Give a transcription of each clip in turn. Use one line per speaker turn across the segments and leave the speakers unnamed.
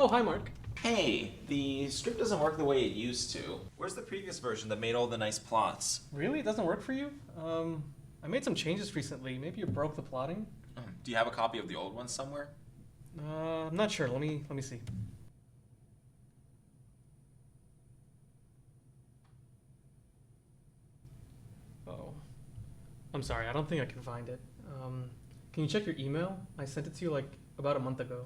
Oh, hi, Mark.
Hey, the script doesn't work the way it used to. Where's the previous version that made all the nice plots?
Really? It doesn't work for you? I made some changes recently. Maybe you broke the plotting?
Do you have a copy of the old one somewhere?
I'm not sure. Let me see. Oh. I'm sorry, I don't think I can find it. Can you check your email? I sent it to you like about a month ago.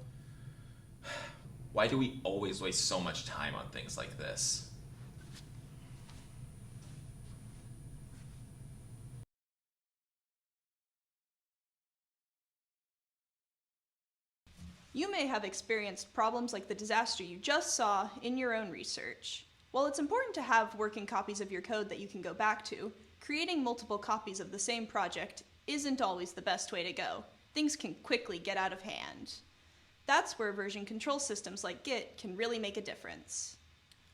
Why do we always waste so much time on things like this?
You may have experienced problems like the disaster you just saw in your own research. While it's important to have working copies of your code that you can go back to, creating multiple copies of the same project isn't always the best way to go. Things can quickly get out of hand. That's where version control systems like Git can really make a difference.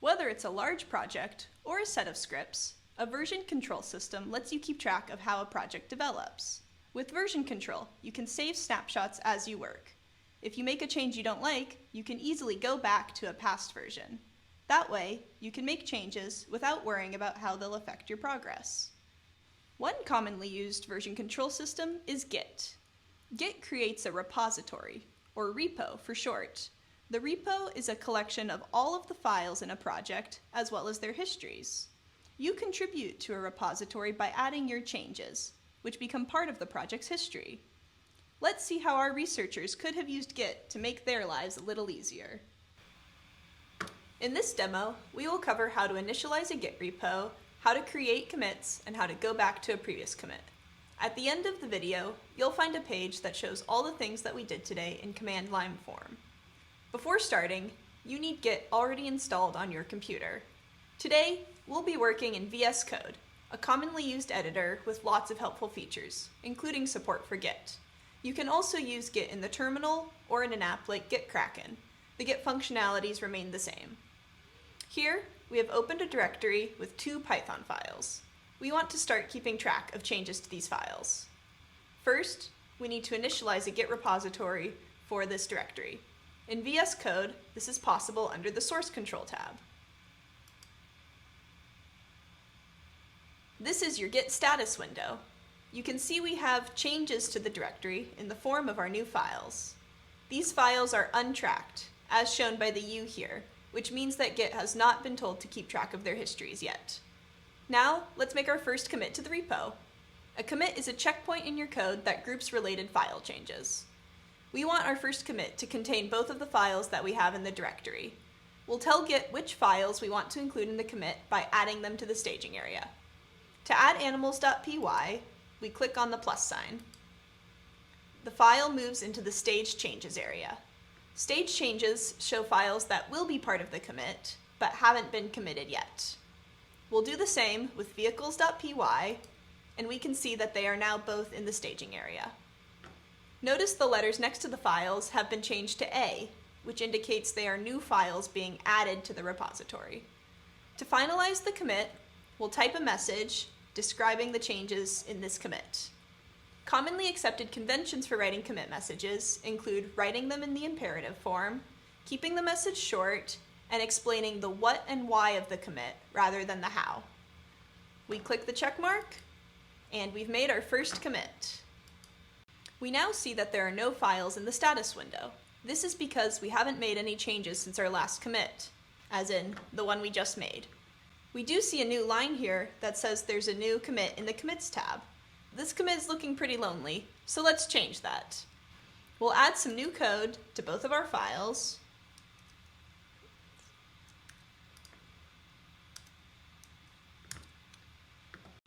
Whether it's a large project or a set of scripts, a version control system lets you keep track of how a project develops. With version control, you can save snapshots as you work. If you make a change you don't like, you can easily go back to a past version. That way, you can make changes without worrying about how they'll affect your progress. One commonly used version control system is Git. Git creates a repository, or repo for short. The repo is a collection of all of the files in a project, as well as their histories. You contribute to a repository by adding your changes, which become part of the project's history. Let's see how our researchers could have used Git to make their lives a little easier. In this demo, we will cover how to initialize a Git repo, how to create commits, and how to go back to a previous commit. At the end of the video, you'll find a page that shows all the things that we did today in command line form. Before starting, you need Git already installed on your computer. Today, we'll be working in VS Code, a commonly used editor with lots of helpful features, including support for Git. You can also use Git in the terminal or in an app like GitKraken. The Git functionalities remain the same. Here, we have opened a directory with 2 Python files. We want to start keeping track of changes to these files. First, we need to initialize a Git repository for this directory. In VS Code, this is possible under the Source Control tab. This is your Git status window. You can see we have changes to the directory in the form of our new files. These files are untracked, as shown by the U here, which means that Git has not been told to keep track of their histories yet. Now, let's make our first commit to the repo. A commit is a checkpoint in your code that groups related file changes. We want our first commit to contain both of the files that we have in the directory. We'll tell Git which files we want to include in the commit by adding them to the staging area. To add animals.py, we click on the plus sign. The file moves into the Stage Changes area. Stage changes show files that will be part of the commit, but haven't been committed yet. We'll do the same with vehicles.py, and we can see that they are now both in the staging area. Notice the letters next to the files have been changed to A, which indicates they are new files being added to the repository. To finalize the commit, we'll type a message describing the changes in this commit. Commonly accepted conventions for writing commit messages include writing them in the imperative form, keeping the message short, and explaining the what and why of the commit rather than the how. We click the check mark, and we've made our first commit. We now see that there are no files in the status window. This is because we haven't made any changes since our last commit, as in the one we just made. We do see a new line here that says there's a new commit in the commits tab. This commit is looking pretty lonely, so let's change that. We'll add some new code to both of our files.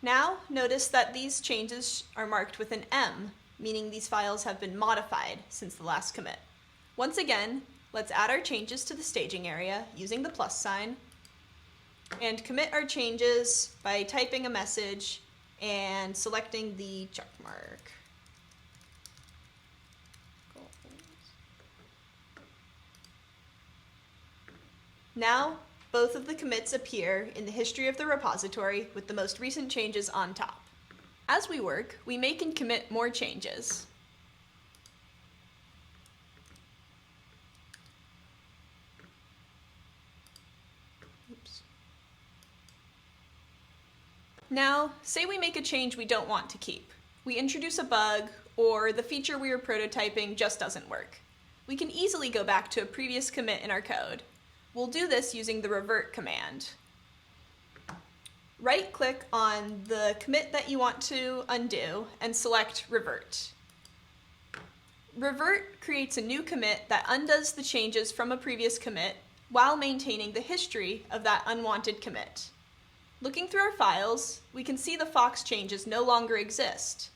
Now, notice that these changes are marked with an M, meaning these files have been modified since the last commit. Once again, let's add our changes to the staging area using the plus sign, and commit our changes by typing a message and selecting the check mark. Now, both of the commits appear in the history of the repository with the most recent changes on top. As we work, we make and commit more changes. Now, say we make a change we don't want to keep. We introduce a bug, or the feature we were prototyping just doesn't work. We can easily go back to a previous commit in our code. We'll do this using the revert command. Right-click on the commit that you want to undo and select revert. Revert creates a new commit that undoes the changes from a previous commit while maintaining the history of that unwanted commit. Looking through our files, we can see the Fox changes no longer exist,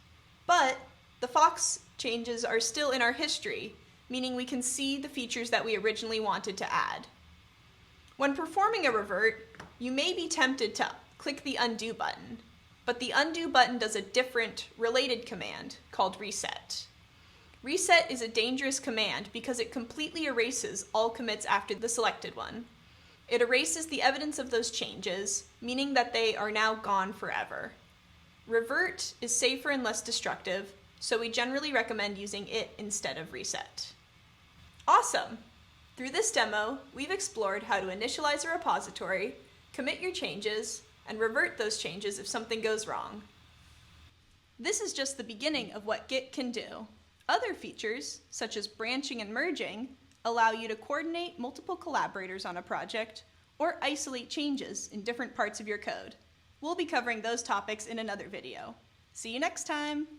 but the Fox changes are still in our history, meaning we can see the features that we originally wanted to add. When performing a revert, you may be tempted to click the undo button, but the undo button does a different, related command called reset. Reset is a dangerous command because it completely erases all commits after the selected one. It erases the evidence of those changes, meaning that they are now gone forever. Revert is safer and less destructive, so we generally recommend using it instead of reset. Awesome! Through this demo, we've explored how to initialize a repository, commit your changes, and revert those changes if something goes wrong. This is just the beginning of what Git can do. Other features, such as branching and merging, allow you to coordinate multiple collaborators on a project or isolate changes in different parts of your code. We'll be covering those topics in another video. See you next time!